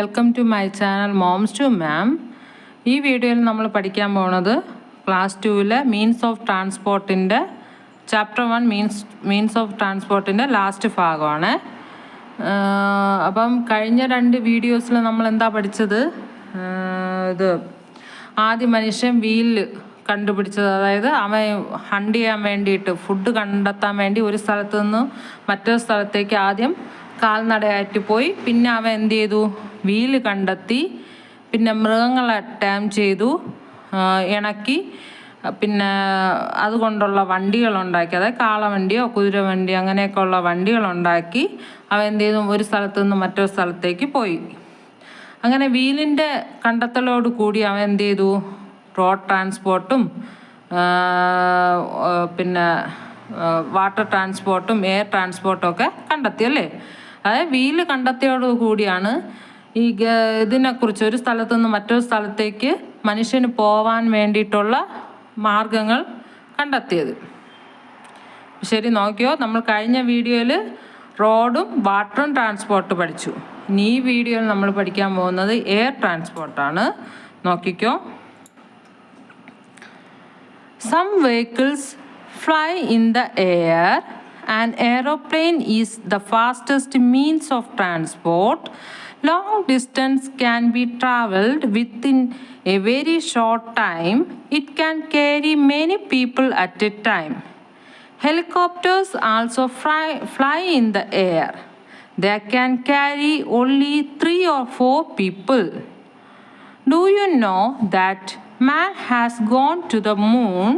Welcome to my channel moms to mom. ഈ വീഡിയോയിൽ നമ്മൾ പഠിക്കാൻ പോകുന്നത് ക്ലാസ് 2-ലെ മീൻസ് ഓഫ് ട്രാൻസ്പോർട്ടിൻ്റെ ചാപ്റ്റർ 1 മീൻസ് ഓഫ് ട്രാൻസ്പോർട്ടിൻ്റെ ലാസ്റ്റ് ഭാഗമാണ്. അപ്പം കഴിഞ്ഞ 2 വീഡിയോസിൽ നമ്മൾ എന്താ പഠിച്ചത്? ആദ്യം മനുഷ്യൻ വീല് കണ്ടുപിടിച്ചത്, അതായത് അവൻ ഹണ്ട് ചെയ്യാൻ വേണ്ടിയിട്ട്, ഫുഡ് കണ്ടെത്താൻ വേണ്ടി ഒരു സ്ഥലത്ത് നിന്ന് മറ്റൊരു സ്ഥലത്തേക്ക് ആദ്യം കാൽനടയായിട്ട് പോയി. പിന്നെ അവൻ എന്ത് ചെയ്തു? വീല് കണ്ടെത്തി. പിന്നെ മൃഗങ്ങളെ ടൈം ചെയ്തു, ഇണക്കി. പിന്നെ അതുകൊണ്ടുള്ള വണ്ടികളുണ്ടാക്കി, അതായത് കാളവണ്ടിയോ കുതിരവണ്ടിയോ അങ്ങനെയൊക്കെ ഉള്ള വണ്ടികളുണ്ടാക്കി അവൻ എന്ത് ചെയ്തു? ഒരു സ്ഥലത്ത് നിന്ന് മറ്റൊരു സ്ഥലത്തേക്ക് പോയി. അങ്ങനെ വീലിൻ്റെ കണ്ടെത്തലോട് കൂടി അവൻ എന്ത് ചെയ്തു? റോഡ് ട്രാൻസ്പോർട്ടും പിന്നെ വാട്ടർ ട്രാൻസ്പോർട്ടും എയർ ട്രാൻസ്പോർട്ടും ഒക്കെ കണ്ടെത്തി, അല്ലേ? അതായത് വീല് കണ്ടെത്തിയോട് കൂടിയാണ് ഈ ഇതിനെക്കുറിച്ച്, ഒരു സ്ഥലത്തു നിന്ന് മറ്റൊരു സ്ഥലത്തേക്ക് മനുഷ്യന് പോവാൻ വേണ്ടിയിട്ടുള്ള മാർഗങ്ങൾ കണ്ടെത്തിയത്. ശരി, നോക്കിയോ. നമ്മൾ കഴിഞ്ഞ വീഡിയോയിൽ റോഡും വാട്ടറും ട്രാൻസ്പോർട്ട് പഠിച്ചു. ഇനി ഈ വീഡിയോയിൽ നമ്മൾ പഠിക്കാൻ പോകുന്നത് എയർ ട്രാൻസ്പോർട്ടാണ്. നോക്കിക്കോ. Some vehicles fly in the air. An aeroplane is the fastest means of transport. Long distance can be traveled within a very short time. It can carry many people at a time. Helicopters also fly in the air. They can carry only 3 or 4 people. Do you know that man has gone to the moon?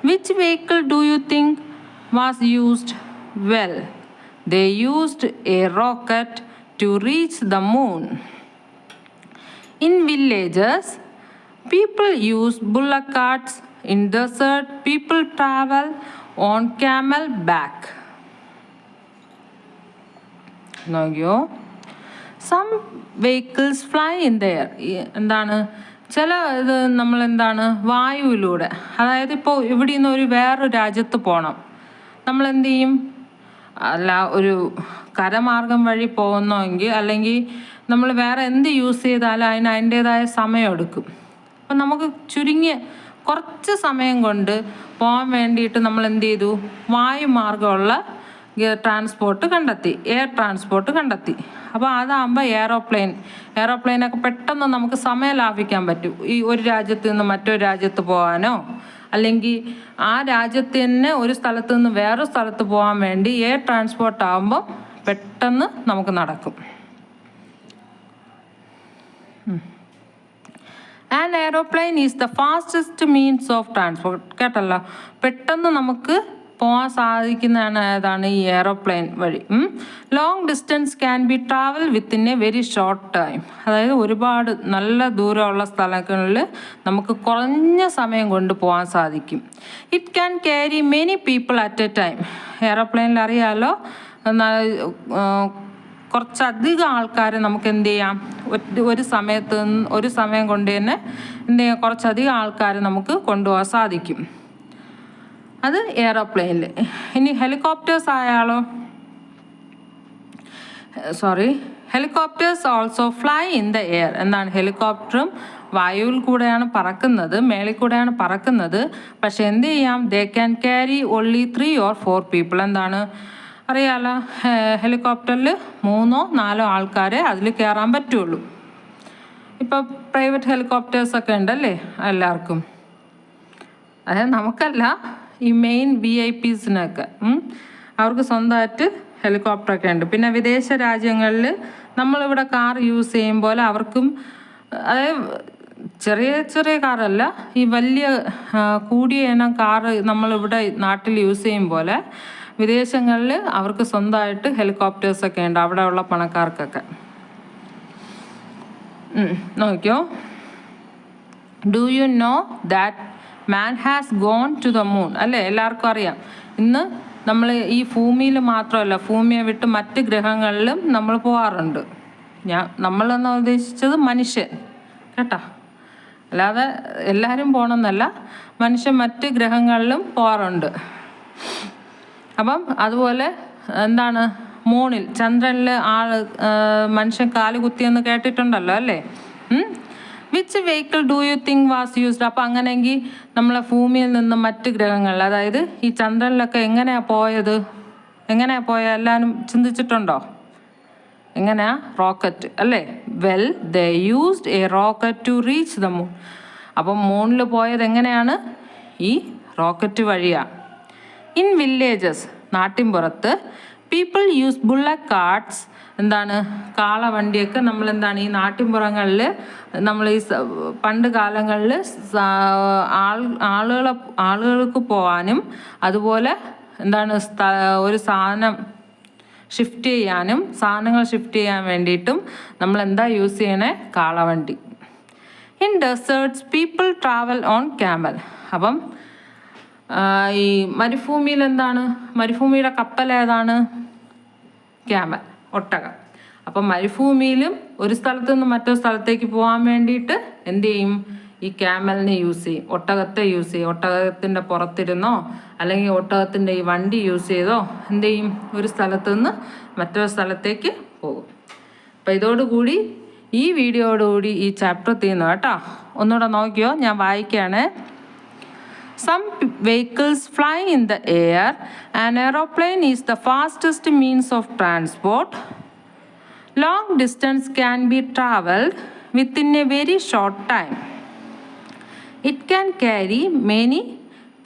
Which vehicle do you think was used? Well, they used a rocket to reach the moon. In villages, people use bullock carts. In desert, people travel on camel back. Now you. Some vehicles fly in the air. എന്താണ്? ചില ഇത് നമ്മളെന്താണ്, വായുവിലൂടെ, അതായത് ഇപ്പോൾ ഇവിടെ നിന്ന് ഒരു വേറൊരു രാജ്യത്ത് പോകണം, നമ്മളെന്ത് ചെയ്യും? അല്ല, ഒരു കരമാർഗം വഴി പോകുന്നെങ്കിൽ, അല്ലെങ്കിൽ നമ്മൾ വേറെ എന്ത് യൂസ് ചെയ്താലും അതിൻ്റേതായ സമയം എടുക്കും. അപ്പം നമുക്ക് ചുരുങ്ങിയ കുറച്ച് സമയം കൊണ്ട് പോകാൻ വേണ്ടിയിട്ട് നമ്മൾ എന്ത് ചെയ്തു? വായുമാർഗമുള്ള ട്രാൻസ്പോർട്ട് കണ്ടെത്തി, എയർ ട്രാൻസ്പോർട്ട് കണ്ടെത്തി. അപ്പോൾ അതാകുമ്പോൾ എയറോപ്ലെയിനൊക്കെ പെട്ടെന്ന് നമുക്ക് സമയം ലാഭിക്കാൻ പറ്റും. ഈ ഒരു രാജ്യത്ത് നിന്ന് മറ്റൊരു രാജ്യത്ത് പോകാനോ, അല്ലെങ്കിൽ ആ രാജ്യത്ത് തന്നെ ഒരു സ്ഥലത്ത് നിന്ന് വേറൊരു സ്ഥലത്ത് പോകാൻ വേണ്ടി എയർ ട്രാൻസ്പോർട്ട് ആകുമ്പോൾ പെട്ടെന്ന് നമുക്ക് നടക്കും. And aeroplane is the fastest means of transport. കേട്ടല്ലോ, പെട്ടെന്ന് നമുക്ക് പോകാൻ സാധിക്കുന്നതാണ് ഏതാണ്? ഈ എയറോപ്ലെയിൻ വഴി. Long distance can be travel within A very short time. അതായത് ഒരുപാട് നല്ല ദൂരമുള്ള സ്ഥലങ്ങളിൽ നമുക്ക് കുറഞ്ഞ സമയം കൊണ്ട് പോകാൻ സാധിക്കും. It can carry many people at a time. എയറോപ്ലെയിനിൽ അറിയാമല്ലോ, കുറച്ചധികം ആൾക്കാരെ നമുക്ക് എന്ത് ചെയ്യാം? ഒരു സമയം കൊണ്ട് തന്നെ എന്ത് ചെയ്യാം? കുറച്ചധികം ആൾക്കാരെ നമുക്ക് കൊണ്ടുപോകാൻ സാധിക്കും. അത് എയറോപ്ലെയിനിൽ. ഇനി ഹെലികോപ്റ്റേഴ്സ് ആയാലോ? Helicopters also fly in the air. എന്താണ്? ഹെലികോപ്റ്ററും വായുവിൽ കൂടെയാണ് പറക്കുന്നത്, മേളിൽ കൂടെയാണ് പറക്കുന്നത്. പക്ഷെ എന്ത് ചെയ്യാം? They can carry only 3 or 4 people. എന്താണ്? അറിയാലോ, ഹെലികോപ്റ്ററിൽ 3 or 4 ആൾക്കാരെ അതിൽ കയറാൻ പറ്റുള്ളൂ. ഇപ്പോൾ പ്രൈവറ്റ് ഹെലികോപ്റ്റേഴ്സൊക്കെ ഉണ്ടല്ലേ എല്ലാവർക്കും. അതായത് നമുക്കല്ല, ഈ മെയിൻ VIPസിനൊക്കെ അവർക്ക് സ്വന്തമായിട്ട് ഹെലികോപ്റ്ററൊക്കെ ഉണ്ട്. പിന്നെ വിദേശ രാജ്യങ്ങളിൽ നമ്മളിവിടെ കാർ യൂസ് ചെയ്യും പോലെ അവർക്കും, അതായത് ചെറിയ ചെറിയ കാറല്ല, ഈ വലിയ കൂടിയ ഇനം കാറ് നമ്മളിവിടെ നാട്ടിൽ യൂസ് ചെയ്യും പോലെ വിദേശങ്ങളിൽ അവർക്ക് സ്വന്തമായിട്ട് ഹെലികോപ്റ്റേഴ്സൊക്കെ ഉണ്ട്, അവിടെ ഉള്ള പണക്കാർക്കൊക്കെ. നോക്കിയോ. Do you know that man has gone to the moon? അല്ലേ, എല്ലാവർക്കും അറിയാം. ഇന്ന് നമ്മൾ ഈ ഭൂമിയിൽ മാത്രമല്ല, ഭൂമിയെ വിട്ട് മറ്റ് ഗ്രഹങ്ങളിലും നമ്മൾ പോകാറുണ്ട്. നമ്മളെന്ന് ഉദ്ദേശിച്ചത് മനുഷ്യൻ, കേട്ടോ. അല്ലാതെ എല്ലാവരും പോകണമെന്നല്ല, മനുഷ്യൻ മറ്റ് ഗ്രഹങ്ങളിലും പോകാറുണ്ട്. അപ്പം അതുപോലെ എന്താണ്, മൂണിൽ ചന്ദ്രനിൽ മനുഷ്യൻ കാല് കുത്തിയെന്ന് കേട്ടിട്ടുണ്ടല്ലോ അല്ലേ? Which vehicle do you think was used? അപ്പോൾ അങ്ങനെയെങ്കിൽ നമ്മളെ ഭൂമിയിൽ നിന്ന് മറ്റ് ഗ്രഹങ്ങളിൽ, അതായത് ഈ ചന്ദ്രനിലൊക്കെ എങ്ങനെയാണ് പോയത്? എങ്ങനെയാണ് പോയത് എല്ലാവരും ചിന്തിച്ചിട്ടുണ്ടോ? എങ്ങനെയാ? റോക്കറ്റ് അല്ലേ? Well they used a rocket to reach the moon. അപ്പം മൂണിൽ പോയത് എങ്ങനെയാണ്? ഈ റോക്കറ്റ് വഴിയാണ്. ഇൻ വില്ലേജസ്, നാട്ടിൻപുറത്ത്, പീപ്പിൾ യൂസ് ബുള്ളറ്റ് കാർട്ട്സ്. എന്താണ്? കാളവണ്ടിയൊക്കെ നമ്മൾ എന്താണ് ഈ നാട്ടിൻപുറങ്ങളിൽ നമ്മൾ ഈ പണ്ട് കാലങ്ങളിൽ ആളുകൾക്ക് പോകാനും അതുപോലെ എന്താണ് ഒരു സാധനങ്ങൾ ഷിഫ്റ്റ് ചെയ്യാൻ വേണ്ടിയിട്ടും നമ്മൾ എന്താ യൂസ് ചെയ്യണേ? കാളവണ്ടി. In deserts people travel on camel. അപ്പം ഈ മരുഭൂമിയിൽ എന്താണ്? മരുഭൂമിയുടെ കപ്പൽ ഏതാണ്? ക്യാമൽ, ഒട്ടകം. അപ്പം മരുഭൂമിയിലും ഒരു സ്ഥലത്ത് നിന്ന് മറ്റൊരു സ്ഥലത്തേക്ക് പോകാൻ വേണ്ടിയിട്ട് എന്ത് ചെയ്യും? ഈ ക്യാമലിനെ യൂസ് ചെയ്യും, ഒട്ടകത്തെ യൂസ് ചെയ്യും. ഒട്ടകത്തിൻ്റെ പുറത്തിരുന്നോ അല്ലെങ്കിൽ ഒട്ടകത്തിൻ്റെ ഈ വണ്ടി യൂസ് ചെയ്തോ എന്ത് ചെയ്യും? ഒരു സ്ഥലത്ത് നിന്ന് മറ്റൊരു സ്ഥലത്തേക്ക് പോകും. അപ്പം ഇതോടുകൂടി ഈ വീഡിയോയോടുകൂടി ഈ ചാപ്റ്റർ തീർന്നു കേട്ടോ. ഒന്നുകൂടെ നോക്കിയോ, ഞാൻ വായിക്കുകയാണ്. Some vehicles fly in the air. An aeroplane is the fastest means of transport. Long distance can be traveled within a very short time. It can carry many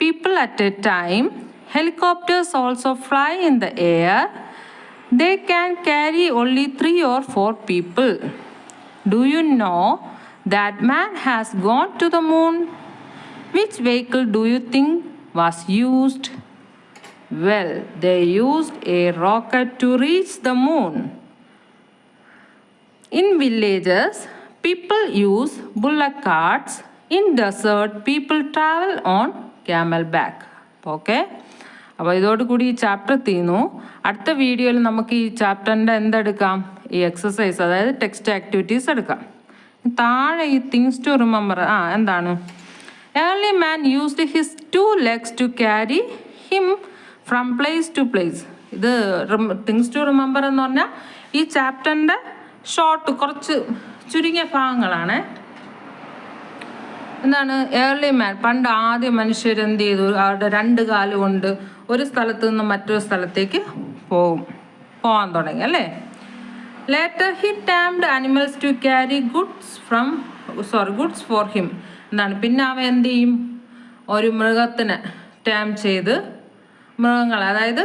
people at a time. Helicopters also fly in the air. They can carry only 3 or 4 people. Do you know that man has gone to the moon? Which vehicle do you think was used? Well, they used a rocket to reach the moon. In villages, people use bullock carts. In desert, people travel on camelback. Okay? അപ്പോൾ ഇതോടുകൂടി ഈ chapter തീർന്നു. അടുത്ത വീഡിയോയിൽ നമുക്ക് ഈ ചാപ്റ്ററിൻ്റെ എന്തെടുക്കാം? ഈ എക്സസൈസ്, അതായത് ടെക്സ്റ്റ് ആക്ടിവിറ്റീസ് എടുക്കാം. താഴെ ഈ തിങ്സ് ടു റിമെമ്പർ എന്താണ്? Early man used his 2 legs to carry him from place to place. ഇത് തിങ്സ് ടു റിമെമ്പർ എന്ന് പറഞ്ഞാൽ ഈ ചാപ്റ്ററിൻ്റെ കുറച്ച് ചുരുങ്ങിയ ഭാഗങ്ങളാണ്. എന്താണ്? ഏർലി മാൻ, പണ്ട് ആദ്യ മനുഷ്യർ എന്ത് ചെയ്തു? അവരുടെ 2 കാല് കൊണ്ട് ഒരു സ്ഥലത്ത് നിന്ന് മറ്റൊരു സ്ഥലത്തേക്ക് പോകാൻ തുടങ്ങി അല്ലേ? Later he tamed animals to carry goods for him. എന്താണ്? പിന്നെ അവ എന്ത് ചെയ്യും? ഒരു മൃഗത്തിനെ ടാം ചെയ്ത്, മൃഗങ്ങളെ, അതായത്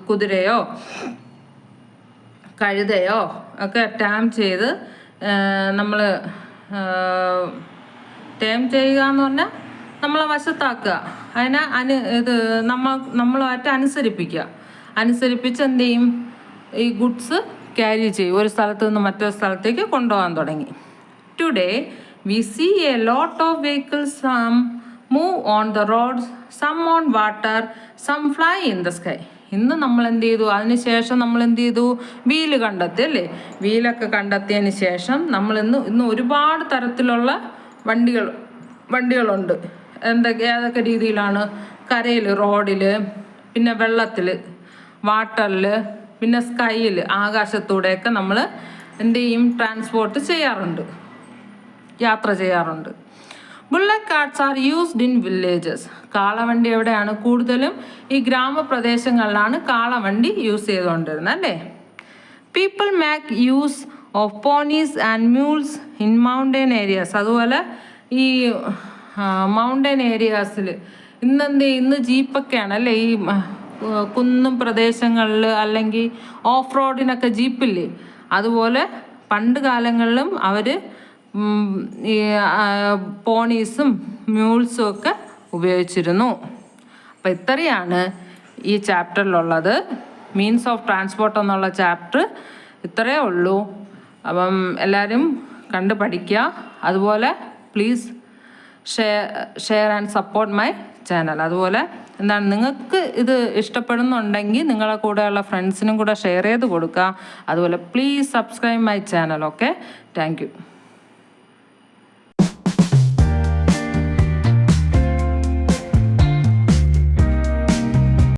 കുതിരയോ കഴുതയോ ഒക്കെ ടാം ചെയ്ത് നമ്മൾ ടാം ചെയ്യുക എന്ന് പറഞ്ഞാൽ നമ്മളെ വശത്താക്കുക, അതിനെ നമ്മളുമായിട്ട് അനുസരിപ്പിച്ച് എന്ത് ചെയ്യും? ഈ ഗുഡ്സ് ക്യാരി ചെയ്യും, ഒരു സ്ഥലത്ത് നിന്ന് മറ്റൊരു സ്ഥലത്തേക്ക് കൊണ്ടുപോകാൻ തുടങ്ങി. Today, we see a lot of vehicles. Some move on the roads, some on water, some fly in the sky. ഇന്ന് നമ്മൾ എന്ത് ചെയ്തു? അതിനുശേഷം നമ്മൾ എന്ത് ചെയ്തു? വീല് കണ്ടെത്തി അല്ലേ? വീലൊക്കെ കണ്ടെത്തിയതിന് ശേഷം നമ്മൾ ഇന്ന് ഒരുപാട് തരത്തിലുള്ള വണ്ടികളുണ്ട്. ഏതൊക്കെ രീതിയിലാണ്? കരയിൽ, റോഡിൽ, പിന്നെ വെള്ളത്തിൽ, വാട്ടറിൽ, പിന്നെ സ്കൈയിൽ, ആകാശത്തൂടെയൊക്കെ നമ്മൾ എന്ത് ചെയ്യും? ട്രാൻസ്പോർട്ട് ചെയ്യാറുണ്ട്, യാത്ര ചെയ്യാറുണ്ട്. Bullock carts are used in villages. കാളവണ്ടി എവിടെയാണ്? കൂടുതലും ഈ ഗ്രാമപ്രദേശങ്ങളിലാണ് കാളവണ്ടി യൂസ് ചെയ്തുകൊണ്ടിരുന്നത് അല്ലേ? People make use of ponies and mules in mountain areas. അതുപോലെ ഈ മൗണ്ടൻ ഏരിയാസിൽ ഇന്ന് ജീപ്പൊക്കെയാണ് അല്ലേ? ഈ കുന്നും പ്രദേശങ്ങളിൽ അല്ലെങ്കിൽ ഓഫ് റോഡിനൊക്കെ ജീപ്പില്ലേ? അതുപോലെ പണ്ട് കാലങ്ങളിലും അവർ ഈ പോണീസും മ്യൂൾസും ഒക്കെ ഉപയോഗിച്ചിരുന്നു. അപ്പം ഇത്രയാണ് ഈ ചാപ്റ്ററിലുള്ളത്. മീൻസ് ഓഫ് ട്രാൻസ്പോർട്ട് എന്നുള്ള ചാപ്റ്റർ ഇത്രയേ ഉള്ളൂ. അപ്പം എല്ലാവരും കണ്ട് പഠിക്കുക. അതുപോലെ please share and support my channel. അതുപോലെ എന്താണ്, നിങ്ങൾക്ക് ഇത് ഇഷ്ടപ്പെടുന്നുണ്ടെങ്കിൽ നിങ്ങളുടെ കൂടെയുള്ള ഫ്രണ്ട്സിനും കൂടെ ഷെയർ ചെയ്ത് കൊടുക്കുക. അതുപോലെ please subscribe my channel. Okay, thank you.